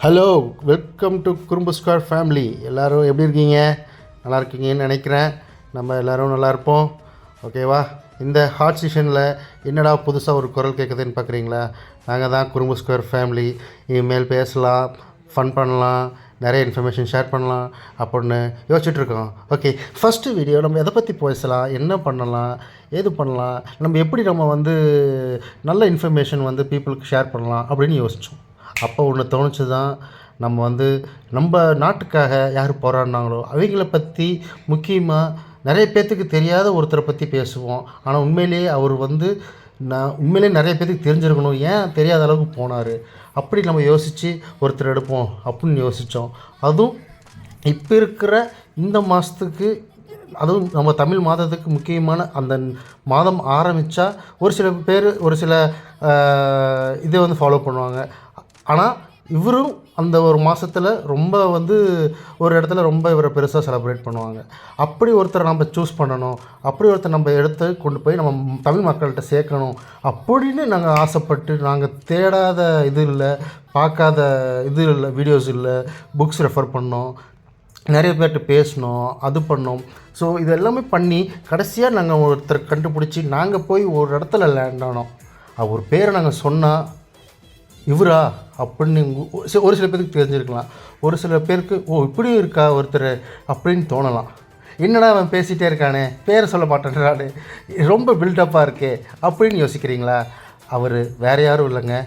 Hello, welcome to குறும்பு square family. எல்லோரும் எப்படி இருக்கீங்க? நல்லா இருக்கீங்கன்னு நினைக்கிறேன். நம்ம எல்லோரும் நல்லா இருப்போம். ஓகேவா? இந்த ஹாட் சீசனில் என்னடா புதுசாக ஒரு குரல் கேட்குதுன்னு பார்க்குறீங்களா? நாங்கள் தான் குறும்பு ஸ்கொயர் ஃபேமிலி. இனிமேல் பேசலாம், ஃபன் பண்ணலாம், நிறைய இன்ஃபர்மேஷன் ஷேர் பண்ணலாம் அப்படின்னு யோசிச்சுட்ருக்கோம். ஓகே, ஃபஸ்ட்டு வீடியோ நம்ம எதை பற்றி பேசலாம், என்ன பண்ணலாம், ஏது பண்ணலாம், நம்ம எப்படி நல்ல இன்ஃபர்மேஷன் பீப்புளுக்கு ஷேர் பண்ணலாம் அப்படின்னு யோசித்தோம். அப்போ ஒன்று தோணுச்சு தான், நம்ம நாட்டுக்காக யார் போராடினாங்களோ அவங்கள பற்றி முக்கியமாக நிறைய பேர்த்துக்கு தெரியாத ஒருத்தரை பற்றி பேசுவோம். ஆனால் உண்மையிலேயே அவர் உண்மையிலே நிறைய பேர்த்துக்கு தெரிஞ்சிருக்கணும், ஏன் தெரியாத அளவுக்கு போனார் அப்படி நம்ம யோசித்து ஒருத்தர் எடுப்போம் அப்படின்னு யோசித்தோம். அதுவும் இப்போ இருக்கிற இந்த மாதத்துக்கு, அதுவும் நம்ம தமிழ் மாதத்துக்கு முக்கியமான அந்த மாதம் ஆரம்பித்தா ஒரு சில பேர் ஒரு சில இதை ஃபாலோ பண்ணுவாங்க. ஆனால் இவரும் அந்த ஒரு மாதத்தில் ரொம்ப ஒரு இடத்துல ரொம்ப இவரை பெருசாக செலிப்ரேட் பண்ணுவாங்க. அப்படி ஒருத்தரை நம்ம சூஸ் பண்ணணும், அப்படி ஒருத்தர் நம்ம எடுத்து கொண்டு போய் நம்ம தமிழ் மக்கள்கிட்ட சேர்க்கணும் அப்படின்னு நாங்கள் ஆசைப்பட்டு, நாங்கள் தேடாத இது இல்லை, பார்க்காத இது இல்லை, வீடியோஸ் இல்லை, புக்ஸ் ரெஃபர் பண்ணோம், நிறைய பேர்கிட்ட பேசினோம், அது பண்ணோம். ஸோ இது எல்லாமே பண்ணி கடைசியாக நாங்கள் ஒருத்தர் கண்டுபிடிச்சி நாங்கள் போய் ஒரு இடத்துல லேண்ட் ஆனோம். அவர் பேரை நாங்கள் சொன்னால் இவரா அப்படின்னு ஒரு சில பேருக்கு தெரிஞ்சிருக்கலாம், ஒரு சில பேருக்கு ஓ இப்படியும் இருக்கா ஒருத்தர் அப்படின்னு தோணலாம். என்னடா அவன் பேசிகிட்டே இருக்கானே, பேரை சொல்ல மாட்டேன்றானே, ரொம்ப பில்டப்பாக இருக்கே அப்படின்னு யோசிக்கிறீங்களா? அவர் வேறு யாரும் இல்லைங்க,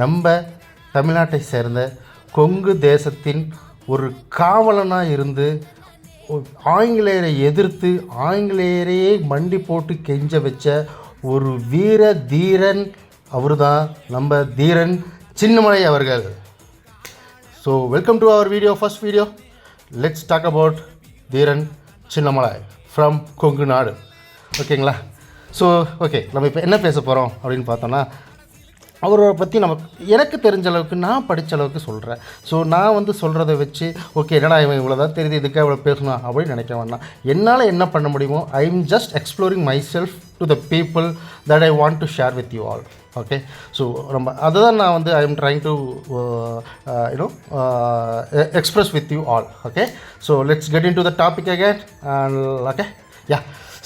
நம்ம தமிழ்நாட்டை சேர்ந்த கொங்கு தேசத்தின் ஒரு காவலனாக இருந்து ஆங்கிலேயரை எதிர்த்து ஆங்கிலேயரையே மண்டி போட்டு கெஞ்ச வச்ச ஒரு வீர தீரன். அவர் தான் நம்ம தீரன் சின்னமலை அவர்கள். So welcome to our video, first video. Let's talk about Dheeran Chinnamalai from Kongu Nadu. ஓகேங்களா? ஸோ ஓகே, நம்ம இப்போ என்ன பேச போகிறோம் அப்படின்னு பார்த்தோன்னா, அவரை பற்றி எனக்கு தெரிஞ்ச அளவுக்கு, நான் படித்த அளவுக்கு சொல்கிறேன். ஸோ நான் சொல்கிறத வச்சு ஓகே என்னடா இவன் இவ்வளோ தான் தெரியுது, இதுக்காக இவ்வளோ பேசணும் அப்படின்னு நினைக்க வேண்டாம். என்னால் என்ன பண்ண முடியுமோ I am just exploring my self to the people that I want to share with you all. Okay, so அதுதான் நான் I am trying to express with you all. Okay, so let's get in to the topic again. Okay, yeah.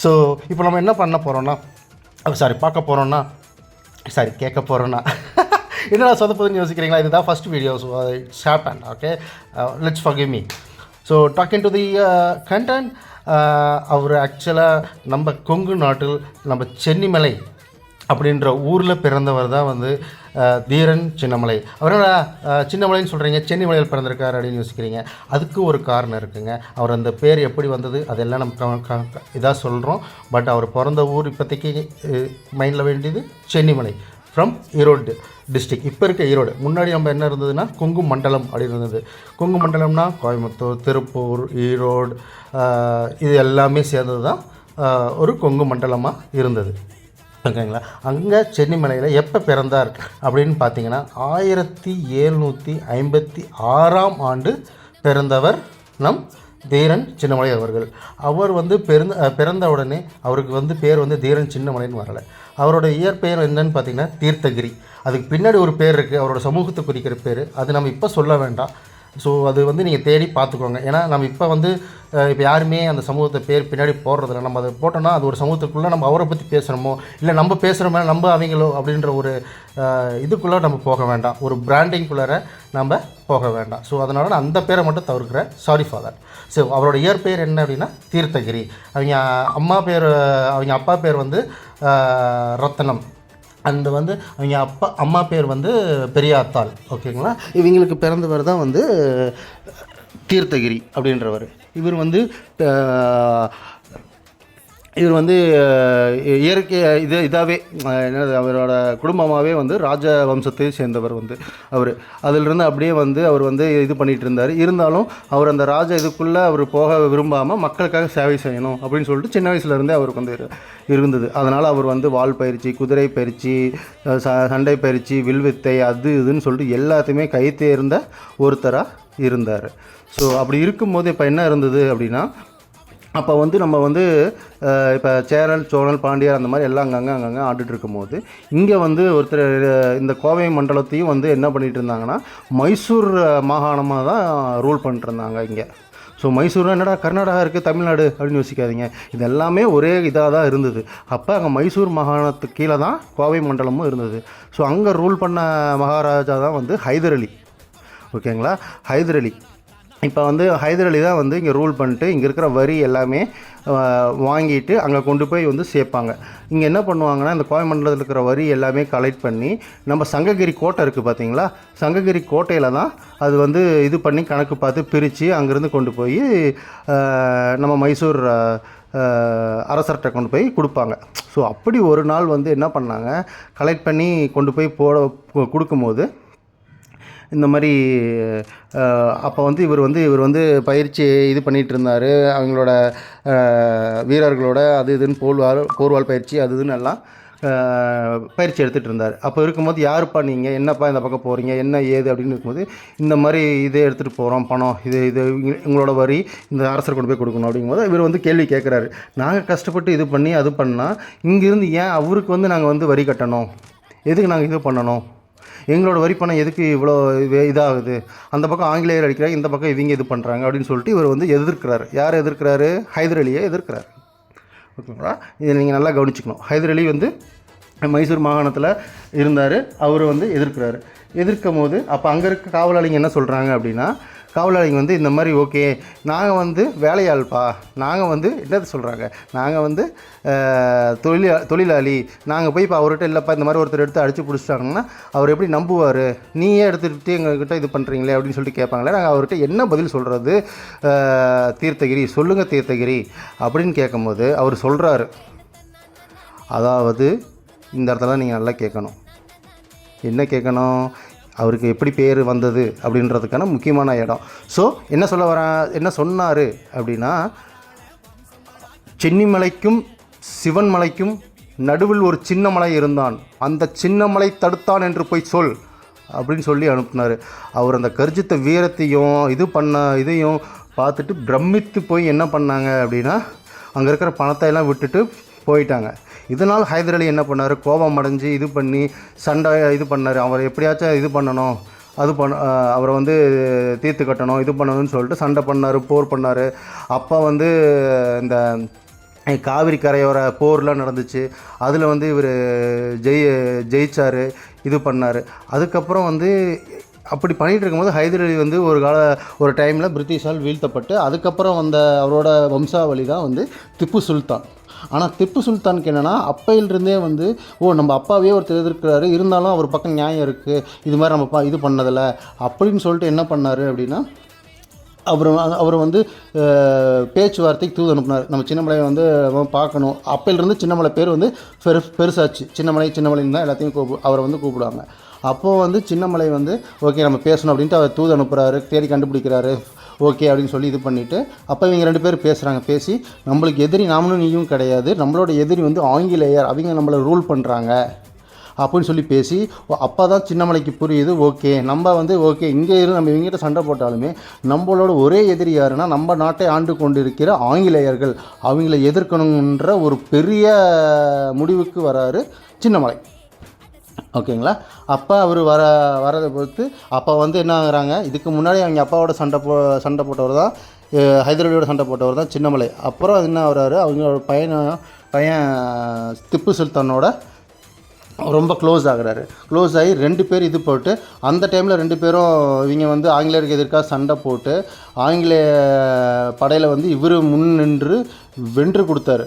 So இப்போ நம்ம என்ன பண்ண போகிறோன்னா, பார்க்க போகிறோன்னா, கேட்க போகிறோன்னா என்னடா சொதப்பதுன்னு யோசிக்கிறீங்களா? இதுதான் first video. So it's happen. Okay, let's forgive me. So talking to the content. அவர் ஆக்சுவலாக நம்ம கொங்கு நாட்டில் நம்ம சென்னிமலை அப்படின்ற ஊரில் பிறந்தவர் தான் தீரன் சின்னமலை. அவரோட சின்னமலைன்னு சொல்கிறீங்க, சென்னிமலையில் பிறந்திருக்கார் அப்படின்னு யோசிக்கிறீங்க. அதுக்கு ஒரு காரணம் இருக்குங்க. அவர் அந்த பேர் எப்படி வந்தது அதெல்லாம் நம்ம இதாக சொல்கிறோம். பட் அவர் பிறந்த ஊர் இப்போதைக்கு மைண்டில் வேண்டியது சென்னிமலை ஃப்ரம் ஈரோடு டிஸ்ட்ரிக். இப்போ இருக்க ஈரோடு. முன்னாடி நம்ம என்ன இருந்ததுன்னா கொங்கு மண்டலம் அப்படின்னு இருந்தது. கொங்கு மண்டலம்னா கோயம்புத்தூர், திருப்பூர், ஈரோடு, இது எல்லாமே சேர்ந்தது தான் ஒரு கொங்கு மண்டலமாக இருந்தது. ஓகேங்களா? அங்கே சென்னிமலையில் எப்போ பிறந்தார் அப்படின்னு பார்த்தீங்கன்னா 1756 பிறந்தவர் நம் தீரன் சின்னமலை அவர்கள். அவர் பிறந்த உடனே அவருக்கு பேர் தீரன் சின்னமலைன்னு வரலை. அவரோட இயற்பெயர் என்னன்னு பார்த்தீங்கன்னா தீர்த்தகிரி. அதுக்கு பின்னாடி ஒரு பேர் இருக்குது, அவரோட சமூகத்தை குறிக்கிற பேர். அது நம்ம இப்போ சொல்ல வேண்டாம். ஸோ அது நீங்கள் தேடி பார்த்துக்கோங்க. ஏன்னா நம்ம இப்போ இப்போ யாருமே அந்த சமூகத்தை பேர் பின்னாடி போடுறதில்ல. நம்ம அதை போட்டோன்னா அது ஒரு சமூகத்துக்குள்ளே நம்ம அவரை பற்றி பேசுகிறோமோ, இல்லை நம்ம பேசுகிறோமோ, நம்ம அவங்களோ அப்படின்ற ஒரு இதுக்குள்ளே நம்ம போக வேண்டாம். ஒரு பிராண்டிங்குள்ளார நம்ம போக வேண்டாம். ஸோ அதனால் நான் அந்த பேரை மட்டும் தவிர்க்கிறேன். Sorry for that. ஸோ அவரோட இயற்பெயர் என்ன அப்படின்னா தீர்த்தகிரி. அவங்க அப்பா பேர் ரத்தனம். அந்த அவங்க அம்மா பேர் பெரியாத்தாள். ஓகேங்களா? இவங்களுக்கு பிறந்தவர் தான் தீர்த்தகிரி அப்படின்றவர். இவர் இயற்கை இதாகவே என்னது, அவரோட குடும்பமாகவே ராஜ வம்சத்தை சேர்ந்தவர் அவர். அதிலிருந்து அப்படியே அவர் இது பண்ணிகிட்டு இருந்தார். இருந்தாலும் அவர் அந்த ராஜ இதுக்குள்ளே அவர் போக விரும்பாமல் மக்களுக்காக சேவை செய்யணும் அப்படின்னு சொல்லிட்டு சின்ன வயசுலேருந்தே அவருக்கு இருந்தது. அதனால் அவர் வாள் பயிற்சி, குதிரை பயிற்சி, சண்டை பயிற்சி, வில்வித்தை, அது இதுன்னு சொல்லிட்டு எல்லாத்தையுமே கை தேர்ந்த ஒருத்தராக இருந்தார். ஸோ அப்படி இருக்கும்போது இப்போ என்ன இருந்தது அப்படின்னா, அப்போ வந்து நம்ம வந்து இப்போ சேரல் சோழல் பாண்டியர் அந்த மாதிரி எல்லாம் அங்கங்கே ஆண்டுட்டு இருக்கும்போது இங்கே வந்து ஒருத்தர் இந்த கோவை மண்டலத்தையும் வந்து என்ன பண்ணிகிட்டு இருந்தாங்கன்னா மைசூர் மாகாணமாக தான் ரூல் பண்ணிட்டு இருந்தாங்க இங்கே. ஸோ மைசூர்னா என்னடா கர்நாடகா இருக்குது தமிழ்நாடு அப்படின்னு யோசிக்காதீங்க, இது எல்லாமே ஒரே இதாக தான் இருந்தது. அப்போ அங்கே மைசூர் மாகாணத்துக்கு கீழே தான் கோவை மண்டலமும் இருந்தது. ஸோ அங்கே ரூல் பண்ண மகாராஜா தான் வந்து ஹைதர் அலி. ஓகேங்களா, ஹைதர் அலி. இப்போ வந்து ஹைதர் அலி தான் வந்து இங்கே ரூல் பண்ணிட்டு இங்கே இருக்கிற வரி எல்லாமே வாங்கிட்டு அங்கே கொண்டு போய் வந்து சேர்ப்பாங்க. இங்கே என்ன பண்ணுவாங்கன்னா இந்த கோவை மண்டலத்தில் இருக்கிற வரி எல்லாமே கலெக்ட் பண்ணி நம்ம சங்ககிரி கோட்டை இருக்குது பார்த்தீங்களா, சங்ககிரி கோட்டையில் தான் அது வந்து இது பண்ணி கணக்கு பார்த்து பிரித்து அங்கேருந்து கொண்டு போய் நம்ம மைசூர் அரசர்கிட்ட கொண்டு போய் கொடுப்பாங்க. ஸோ அப்படி ஒரு நாள் வந்து என்ன பண்ணாங்க, கலெக்ட் பண்ணி கொண்டு போய் கொடுக்கும்போது இந்த மாதிரி அப்போ வந்து இவர் வந்து பயிற்சி இது பண்ணிகிட்டு இருந்தார். அவங்களோட வீரர்களோட அது இதுன்னு போர்வால் பயிற்சி அது இதுன்னு எல்லாம் பயிற்சி எடுத்துகிட்டு இருந்தார். அப்போ இருக்கும்போது யாருப்பா நீங்கள், என்னப்பா இந்த பக்கம் போகிறீங்க, என்ன ஏது அப்படின்னு இருக்கும்போது இந்த மாதிரி இதே எடுத்துகிட்டு போகிறோம் பணம், இது உங்களோட வரி இந்த அரசர் கொண்டு போய் கொடுக்கணும் அப்படிங்கும்போது இவர் வந்து கேள்வி கேட்குறாரு. நாங்கள் கஷ்டப்பட்டு இது பண்ணி அது பண்ணால் இங்கேருந்து ஏன் அவருக்கு வந்து நாங்கள் வந்து வரி கட்டணும், எதுக்கு நாங்கள் இது பண்ணணும், எங்களோட வரி பணம் எதுக்கு இவ்வளோ இதாகுது, அந்த பக்கம் ஆங்கிலேயர் அடிக்கிறாங்க, இந்த பக்கம் இவங்க இது பண்ணுறாங்க அப்படின்னு சொல்லிட்டு இவர் வந்து எதிர்க்கிறாரு. யார் எதிர்க்கிறாரு, ஹைதர் அலியை எதிர்க்கிறார். ஓகேங்களா, இதை நீங்கள் நல்லா கவனிச்சுக்கணும். ஹைதர் அலி வந்து மைசூர் மாகாணத்தில் இருந்தார், அவர் வந்து எதிர்க்கிறாரு. எதிர்க்கும் போது அப்போ அங்கே இருக்க காவலாளிங்க என்ன சொல்கிறாங்க அப்படின்னா, காவலாளிங்க வந்து இந்த மாதிரி ஓகே நாங்கள் வந்து வேலையாள்ப்பா, நாங்கள் வந்து என்னது சொல்கிறாங்க, நாங்கள் வந்து தொழிலாளி, நாங்கள் போய் இப்போ அவர்கிட்ட இல்லைப்பா இந்த மாதிரி ஒருத்தர் எடுத்து அடித்து பிடிச்சிட்டாங்கன்னா அவர் எப்படி நம்புவார், நீயே எடுத்துகிட்டு எங்கள்கிட்ட இது பண்ணுறீங்களே அப்படின்னு சொல்லிட்டு கேட்பாங்களே. நாங்கள் அவர்கிட்ட என்ன பதில் சொல்கிறது, தீர்த்தகிரி சொல்லுங்கள் தீர்த்தகிரி அப்படின்னு கேட்கும்போது அவர் சொல்கிறாரு. அதாவது இந்த இடத்துல நீங்கள் நல்லா கேட்கணும், என்ன கேட்கணும், அவருக்கு எப்படி பேர் வந்தது அப்படின்றதுக்கான முக்கியமான இடம். ஸோ என்ன சொன்னார் அப்படின்னா, சென்னிமலைக்கும் சிவன் மலைக்கும் நடுவில் ஒரு சின்ன மலை இருந்தான், அந்த சின்ன மலை தடுத்தான் என்று போய் சொல் அப்படின்னு சொல்லி அனுப்புனார். அவர் அந்த கர்ஜித்த வீரத்தையும் இதையும் பார்த்துட்டு பிரமித்து போய் என்ன பண்ணாங்க அப்படின்னா அங்கே இருக்கிற பணத்தை எல்லாம் விட்டுட்டு போயிட்டாங்க. இதனால் ஹைதர் அலி என்ன பண்ணார், கோபம் அடைஞ்சு இது பண்ணி சண்டை இது பண்ணார். அவர் எப்படியாச்சும் இது பண்ணணும், அவரை வந்து தீர்த்து கட்டணும், இது பண்ணணும்னு சொல்லிட்டு சண்டை பண்ணார், போர் பண்ணார். அப்போ வந்து இந்த காவிரி கரையோர போர்லாம் நடந்துச்சு, அதில் வந்து இவர் ஜெயிச்சார், இது பண்ணார். அதுக்கப்புறம் வந்து அப்படி பண்ணிகிட்டு இருக்கும்போது ஹைதர் அலி வந்து ஒரு டைமில் பிரிட்டிஷால் வீழ்த்தப்பட்டு அதுக்கப்புறம் வந்த அவரோட வம்சாவளி தான் வந்து திப்பு சுல்தான். ஆனால் திப்பு சுல்தானுக்கு என்னென்னா அப்பையிலிருந்தே வந்து நம்ம அப்பாவே ஒருத்தர் எதிர்க்கிறாரு, இருந்தாலும் அவர் பக்கம் நியாயம் இருக்குது, இது மாதிரி நம்ம இது பண்ணதில்லை அப்படின்னு சொல்லிட்டு என்ன பண்ணார் அப்படின்னா அவர் வந்து பேச்சுவார்த்தைக்கு தூது அனுப்புனார். நம்ம சின்னமலையை வந்து பார்க்கணும். அப்பையிலிருந்து சின்னமலை பேர் வந்து பெருசாச்சு, சின்னமலைன்னு தான் எல்லாத்தையும் அவரை வந்து கூப்பிடுவாங்க. அப்போது வந்து சின்னமலை வந்து ஓகே நம்ம பேசணும் அப்படின்ட்டு அவர் தூது அனுப்புகிறாரு, தேடி கண்டுபிடிக்கிறாரு, ஓகே அப்படின்னு சொல்லி இது பண்ணிவிட்டு அப்போ இவங்க 2 பேர் பேசுகிறாங்க. பேசி நம்மளுக்கு எதிரி நாமளும் நீயும் கிடையாது, நம்மளோட எதிரி வந்து ஆங்கிலேயர், அவங்க நம்மளை ரூல் பண்ணுறாங்க அப்படின்னு சொல்லி பேசி அப்போ தான் சின்னமலைக்கு புரியுது, ஓகே நம்ம வந்து ஓகே இங்கே நம்ம இவங்ககிட்ட சண்டை போட்டாலுமே நம்மளோட ஒரே எதிரி யாருன்னா நம்ம நாட்டை ஆண்டு கொண்டு இருக்கிற ஆங்கிலேயர்கள், அவங்கள எதிர்க்கணுன்ற ஒரு பெரிய முடிவுக்கு வராரு சின்னமலை. ஓகேங்களா, அப்போ அவர் வரதை பொறுத்து அப்போ வந்து என்ன ஆகுறாங்க, இதுக்கு முன்னாடி அவங்க அப்பாவோட சண்டை போட்டவர் தான் ஹைதர் அலியோட சண்டை போட்டவர் தான் சின்னமலை. அப்புறம் என்ன ஆகுறாரு, அவங்களோட பையன் திப்பு சுல்தானோட ரொம்ப க்ளோஸ் ஆகி 2 பேர் இது போட்டு அந்த டைமில் 2 பேரும் இவங்க வந்து ஆங்கிலேயருக்கு எதிர்க்காக சண்டை போட்டு ஆங்கிலேய படையில் வந்து இவர் முன் நின்று வென்று கொடுத்தாரு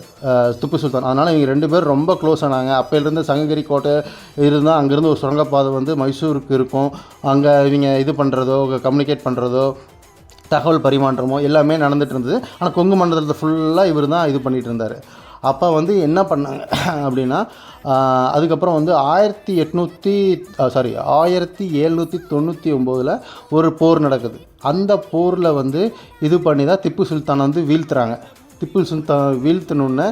திப்பு சுல்தான். அதனால் இவங்க 2 பேர் ரொம்ப க்ளோஸ் ஆனாங்க. அப்போலேருந்து சங்ககிரி கோட்டை இருந்தால் அங்கேருந்து ஒரு சுரங்கப்பாதை வந்து மைசூருக்கு இருக்கும், அங்கே இவங்க இது பண்ணுறதோ கம்யூனிகேட் பண்ணுறதோ தகவல் பரிமாற்றமோ எல்லாமே நடந்துகிட்டு இருந்தது. ஆனால் கொங்கு மண்டலத்தில் ஃபுல்லாக இவர் தான் இது பண்ணிகிட்டு இருந்தார். அப்போ வந்து என்ன பண்ணாங்க அப்படின்னா அதுக்கப்புறம் வந்து 1799 ஒரு போர் நடக்குது. அந்த போரில் வந்து இது பண்ணி தான் திப்பு சுல்தான் வந்து வீழ்த்துறாங்க. திப்பு சுல்தான் வீழ்த்தினோடனே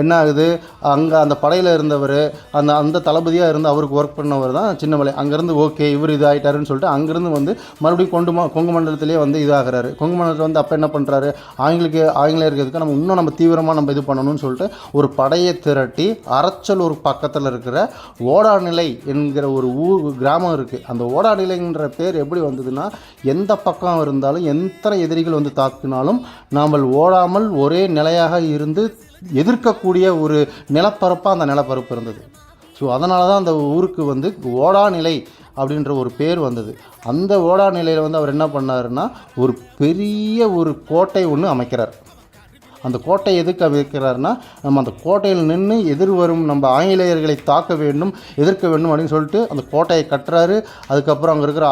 என்ன ஆகுது, அங்கே அந்த படையில் இருந்தவர் அந்த அந்த தளபதியாக இருந்து அவருக்கு ஒர்க் பண்ணவர் தான் சின்னமலை. அங்கேருந்து ஓகே இவர் இது ஆகிட்டாருன்னு சொல்லிட்டு அங்கேருந்து வந்து மறுபடியும் கொங்கு மண்டலத்திலே வந்து இதாகிறாரு. கொங்கு மண்டலத்தில் வந்து அப்போ என்ன பண்ணுறாரு, ஆங்கிலேயர்களுக்கு நம்ம தீவிரமாக நம்ம இது பண்ணணும்னு சொல்லிட்டு ஒரு படையை திரட்டி அரச்சலூர் பக்கத்தில் இருக்கிற ஓடாநிலை என்கிற ஒரு கிராமம் இருக்குது. அந்த ஓடாநிலைங்கிற பேர் எப்படி வந்ததுன்னா, எந்த பக்கம் இருந்தாலும் எத்தனை எதிரிகள் வந்து தாக்கினாலும் நாம் ஓடாமல் ஒரே நிலையாக இருந்து எதிர்க்கக்கூடிய ஒரு நிலப்பரப்பாக அந்த நிலப்பரப்பு இருந்தது. ஸோ அதனால தான் அந்த ஊருக்கு வந்து ஓடாநிலை அப்படின்ற ஒரு பேர் வந்தது. அந்த ஓடாநிலையில் வந்து அவர் என்ன பண்ணாருன்னா, ஒரு பெரிய ஒரு கோட்டை ஒன்று அமைக்கிறார். அந்த கோட்டை எதுக்கு அமைக்கிறாருன்னா, நம்ம அந்த கோட்டையில் நின்று எதிர்வரும் நம்ம ஆங்கிலேயர்களை தாக்க வேண்டும், எதிர்க்க வேண்டும் அப்படின்னு சொல்லிட்டு அந்த கோட்டையை கட்டுறாரு. அதுக்கப்புறம் அங்கே இருக்கிற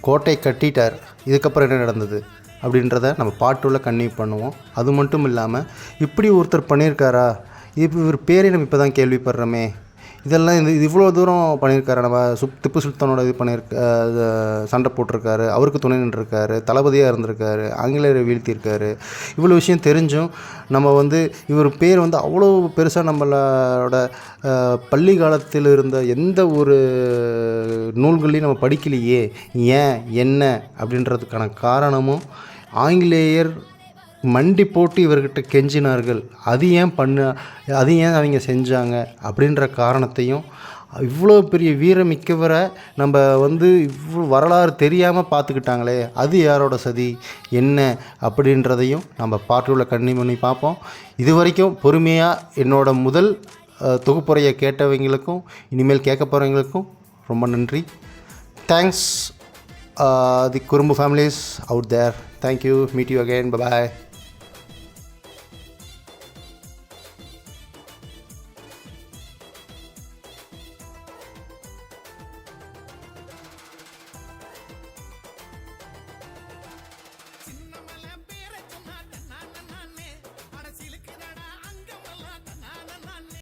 கோட்டை கட்டிட்டார். இதுக்கப்புறம் என்ன நடந்தது அப்படின்றத நம்ம பாட்டுள்ள கன்னியூ பண்ணுவோம். அது மட்டும் இல்லாமல் இப்படி ஒருத்தர் பண்ணியிருக்காரா, இவர் பேரே நம்ம இப்போ தான் கேள்விப்படுறோமே, இதெல்லாம் இது இவ்வளோ தூரம் பண்ணியிருக்காரு. நம்ம திப்பு சுல்தானோட இது சண்டை போட்டிருக்காரு, அவருக்கு துணை நின்றுருக்காரு, தளபதியாக இருந்திருக்காரு, ஆங்கிலேயரை வீழ்த்தியிருக்காரு. இவ்வளோ விஷயம் தெரிஞ்சும் நம்ம வந்து இவர் பேர் வந்து அவ்வளோ பெருசாக நம்மளோட பள்ளி காலத்தில் இருந்த எந்த ஒரு நூல்களையும் நம்ம படிக்கலையே. ஏன் என்ன அப்படின்றதுக்கான காரணமும், ஆங்கிலேயர் மண்டி போட்டு இவர்கிட்ட கெஞ்சினார்கள், அது ஏன் அவங்க செஞ்சாங்க அப்படின்ற காரணத்தையும், இவ்வளோ பெரிய வீரமிக்கவரை நம்ம வந்து இவ்வளோ வரலாறு தெரியாமல் பார்த்துக்கிட்டாங்களே, அது யாரோட சதி என்ன அப்படின்றதையும் நம்ம பாட்டுள்ள கண்ணி பண்ணி பார்ப்போம். இது வரைக்கும் பொறுமையாக என்னோட முதல் தொகுப்புரையை கேட்டவங்களுக்கும் இனிமேல் கேட்க போகிறவங்களுக்கும் ரொம்ப நன்றி. Thanks the Kurumbu families out there. Thank you. Meet you again. Bye-bye.